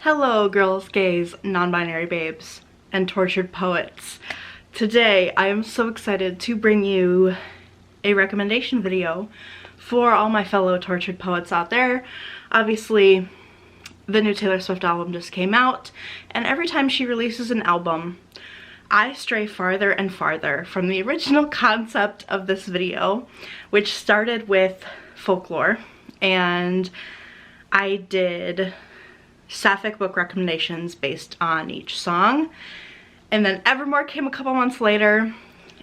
Hello girls, gays, non-binary babes, and tortured poets. Today I am so excited to bring you a recommendation video for all my fellow tortured poets out there. Obviously, the new Taylor Swift album just came out, and every time she releases an album, I stray farther and farther from the original concept of this video, which started with folklore, and I did sapphic book recommendations based on each song. And then Evermore came a couple months later,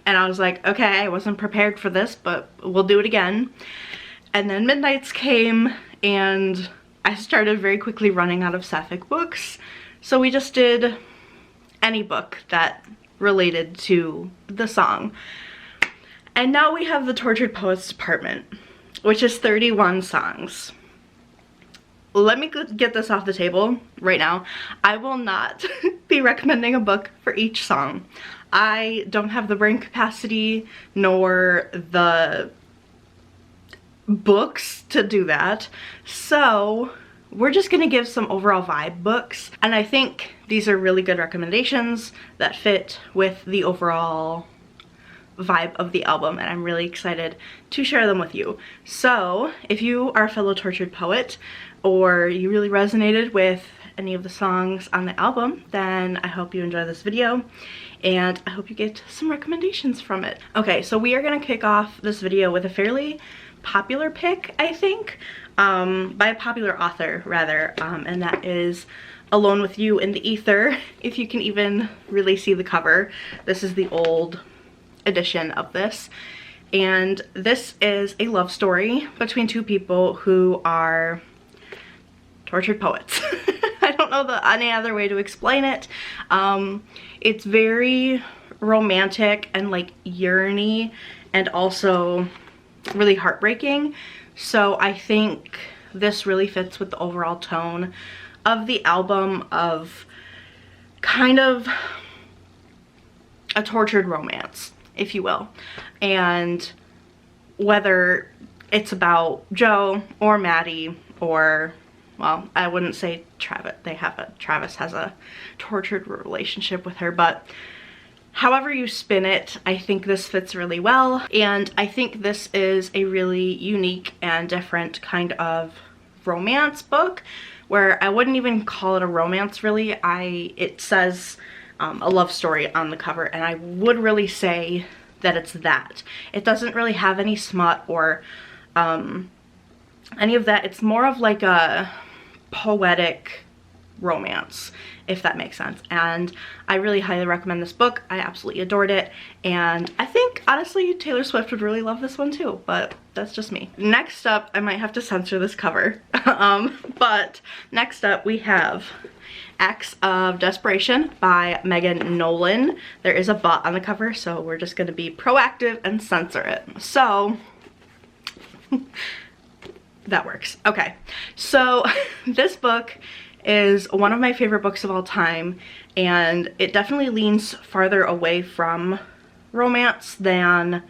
and I was like, okay, I wasn't prepared for this, but we'll do it again. And then Midnights came, and I started very quickly running out of sapphic books, so we just did any book that related to the song. And now we have the Tortured Poets Department, which is 31 songs. Let me get this off the table right now. I will not be recommending a book for each song. I don't have the brain capacity nor the books to do that. So we're just gonna give some overall vibe books. And I think these are really good recommendations that fit with the overall vibe of the album, and I'm really excited to share them with you. So if you are a fellow tortured poet, or you really resonated with any of the songs on the album, then I hope you enjoy this video, and I hope you get some recommendations from it. Okay, so we are gonna kick off this video with a fairly popular pick, I think, by a popular author, rather, and that is Alone with You in the Ether, if you can even really see the cover. This is the old edition of this, and this is a love story between two people who are tortured poets. I don't know any other way to explain it. It's very romantic and like yearny, and also really heartbreaking. So I think this really fits with the overall tone of the album, of kind of a tortured romance, if you will. And whether it's about Joe or Maddie, or, well, I wouldn't say Travis. Travis has a tortured relationship with her, but however you spin it, I think this fits really well. And I think this is a really unique and different kind of romance book, where I wouldn't even call it a romance, really. It says a love story on the cover, and I would really say that it's that. It doesn't really have any smut or any of that. It's more of like a poetic romance, if that makes sense. And I really highly recommend this book. I absolutely adored it, and I think honestly Taylor Swift would really love this one too, but that's just me. Next up, I might have to censor this cover, but next up we have Acts of Desperation by Megan Nolan. There is a but on the cover, so we're just gonna be proactive and censor it. So that works. Okay, so this book is one of my favorite books of all time, and it definitely leans farther away from romance than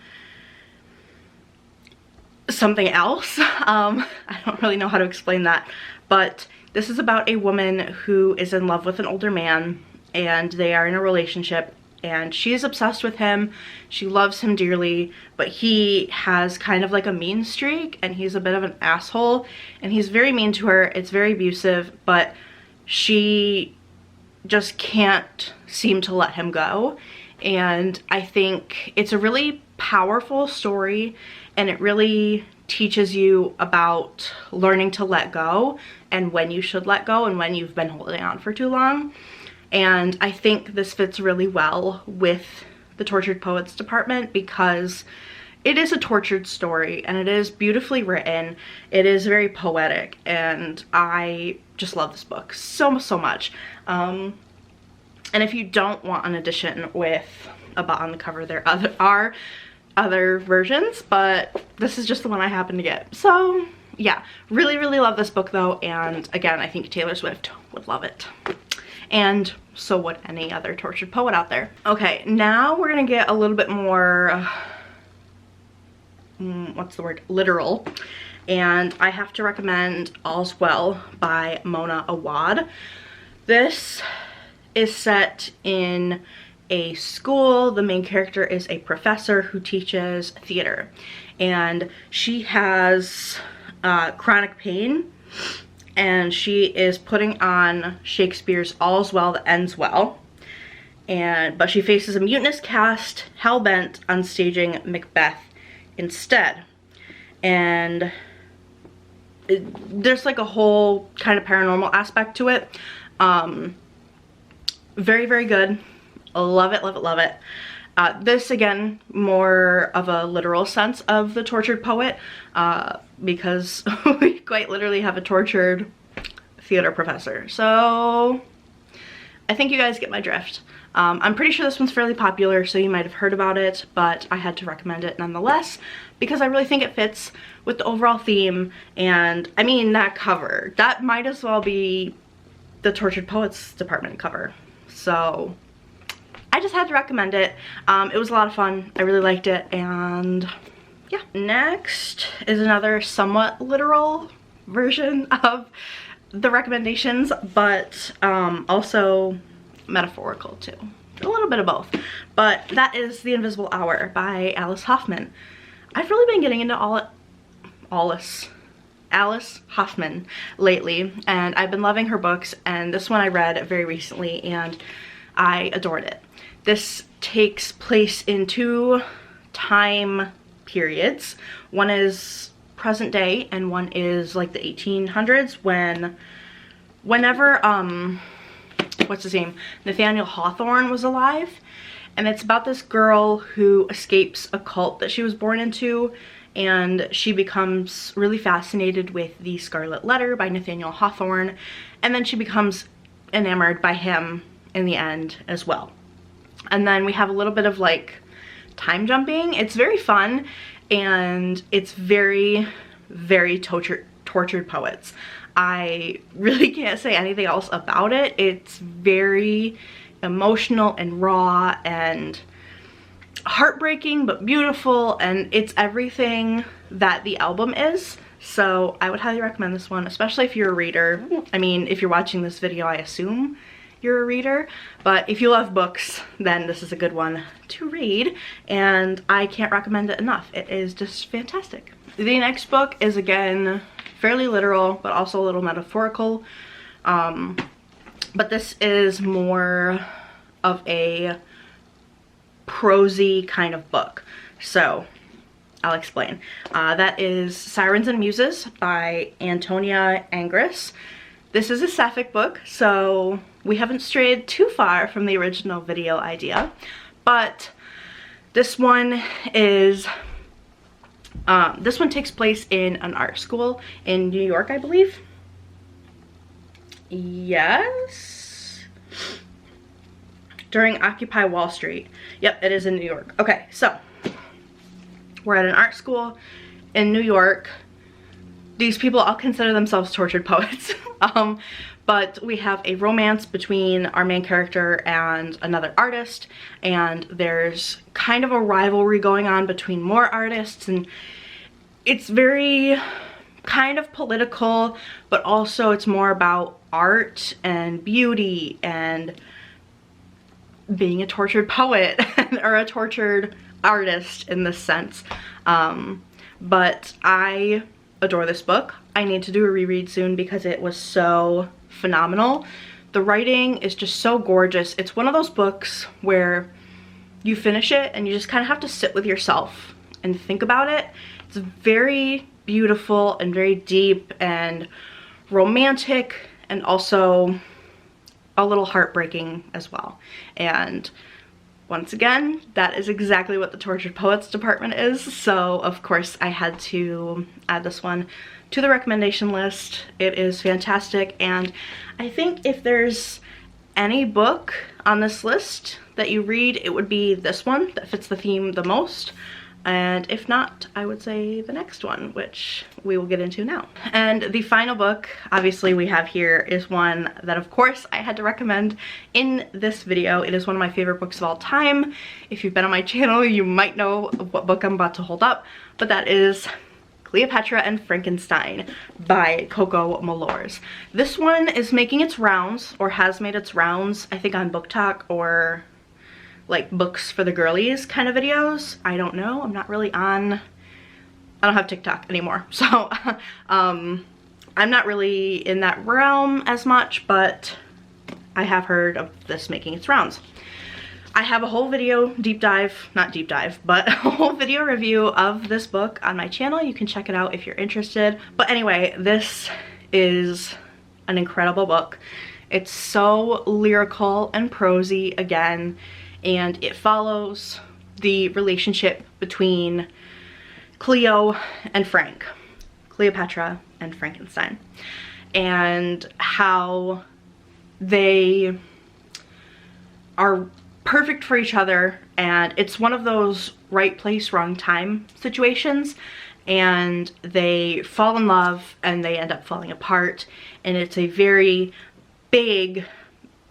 something else. I don't really know how to explain that, but this is about a woman who is in love with an older man, and they are in a relationship, and she is obsessed with him. She loves him dearly, but he has kind of like a mean streak, and he's a bit of an asshole, and he's very mean to her. It's very abusive, but she just can't seem to let him go. And I think it's a really powerful story, and it really teaches you about learning to let go, and when you should let go, and when you've been holding on for too long. And I think this fits really well with the Tortured Poets Department, because it is a tortured story, and it is beautifully written. It is very poetic, and I just love this book so much. And if you don't want an edition with a but on the cover, there are other versions, but this is just the one I happened to get. So yeah, really love this book though, and again, I think Taylor Swift would love it, and so would any other tortured poet out there. Okay, now we're gonna get a little bit more what's the word, literal, and I have to recommend All's Well by Mona Awad. This is set in a school. The main character is a professor who teaches theater, and she has chronic pain, and she is putting on Shakespeare's All's Well That Ends Well, but she faces a mutinous cast hell-bent on staging Macbeth instead. And there's like a whole kind of paranormal aspect to it. Very, very good. Love it, love it, love it. This, again, more of a literal sense of the tortured poet, because we quite literally have a tortured theater professor. So I think you guys get my drift. I'm pretty sure this one's fairly popular, so you might have heard about it, but I had to recommend it nonetheless because I really think it fits with the overall theme. And I mean, that cover, that might as well be the Tortured Poets Department cover. So I just had to recommend it. It was a lot of fun. I really liked it, and yeah. Next is another somewhat literal version of the recommendations, but also metaphorical too. A little bit of both. But that is The Invisible Hour by Alice Hoffman. I've really been getting into Alice Hoffman lately, and I've been loving her books, and this one I read very recently and I adored it. This takes place in 2 time periods. One is present day and one is like the 1800s, whenever what's his name, Nathaniel Hawthorne was alive. And it's about this girl who escapes a cult that she was born into, and she becomes really fascinated with the Scarlet Letter by Nathaniel Hawthorne, and then she becomes enamored by him in the end as well. And then we have a little bit of like time jumping. It's very fun, and it's very, very tortured poets. I really can't say anything else about it. It's very emotional and raw and heartbreaking but beautiful, and it's everything that the album is. So I would highly recommend this one, especially if you're a reader. I mean, if you're watching this video, I assume you're a reader, but if you love books, then this is a good one to read, and I can't recommend it enough. It is just fantastic. The next book is, again, fairly literal, but also a little metaphorical, but this is more of a prosy kind of book, so I'll explain. That is Sirens and Muses by Antonia Angress. This is a sapphic book, so we haven't strayed too far from the original video idea, but this one is, this one takes place in an art school in New York, I believe. Yes. During Occupy Wall Street. Yep, it is in New York. Okay, so we're at an art school in New York. These people all consider themselves tortured poets. But we have a romance between our main character and another artist, and there's kind of a rivalry going on between more artists, and it's very kind of political, but also it's more about art and beauty and being a tortured poet or a tortured artist in this sense. But I adore this book. I need to do a reread soon because it was so phenomenal. The writing is just so gorgeous. It's one of those books where you finish it and you just kind of have to sit with yourself and think about it. It's very beautiful and very deep and romantic, and also a little heartbreaking as well. And once again, that is exactly what the Tortured Poets Department is, so of course I had to add this one to the recommendation list. It is fantastic, and I think if there's any book on this list that you read, it would be this one that fits the theme the most. And if not, I would say the next one, which we will get into now. And the final book, obviously, we have here is one that, of course, I had to recommend in this video. It is one of my favorite books of all time. If you've been on my channel, you might know what book I'm about to hold up, but that is Cleopatra and Frankenstein by Coco Malors. This one is making its rounds, or has made its rounds, I think on Book Talk or like books for the girlies kind of videos. I don't know, I'm not really on, I don't have TikTok anymore, so I'm not really in that realm as much, but I have heard of this making its rounds. I have a whole video not deep dive, but a whole video review of this book on my channel. You can check it out if you're interested. But anyway, this is an incredible book. It's so lyrical and prosy again, and it follows the relationship between Cleo and Frank, Cleopatra and Frankenstein, and how they are perfect for each other, and it's one of those right place, wrong time situations, and they fall in love and they end up falling apart, and it's a very big,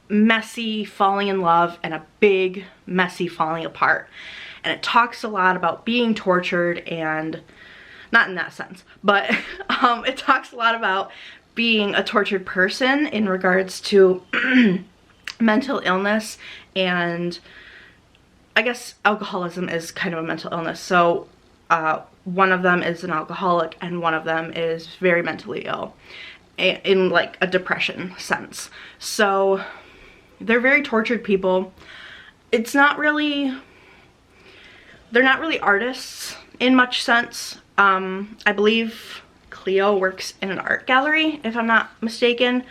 messy falling in love and a big, messy falling apart. And it talks a lot about being tortured, and not in that sense, but it talks a lot about being a tortured person in regards to mental illness, and I guess alcoholism is kind of a mental illness. So one of them is an alcoholic and one of them is very mentally ill in like a depression sense. So they're very tortured people. It's not really, they're not really artists in much sense. I believe Cleo works in an art gallery, if I'm not mistaken,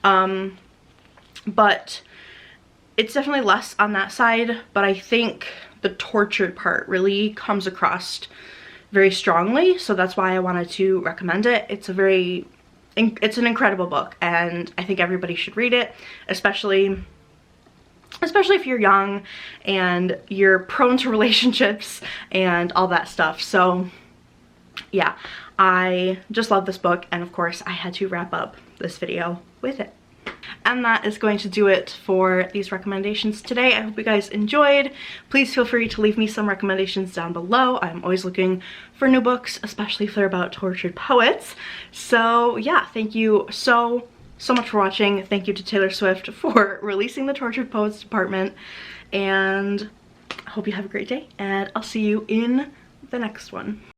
but it's definitely less on that side. But I think the tortured part really comes across very strongly, so that's why I wanted to recommend it. It's an incredible book, and I think everybody should read it, especially if you're young and you're prone to relationships and all that stuff. So yeah, I just love this book, and of course I had to wrap up this video with it. And that is going to do it for these recommendations today. I hope you guys enjoyed. Please feel free to leave me some recommendations down below. I'm always looking for new books, especially if they're about tortured poets. So yeah, thank you so much for watching. Thank you to Taylor Swift for releasing the Tortured Poets Department, and I hope you have a great day, and I'll see you in the next one.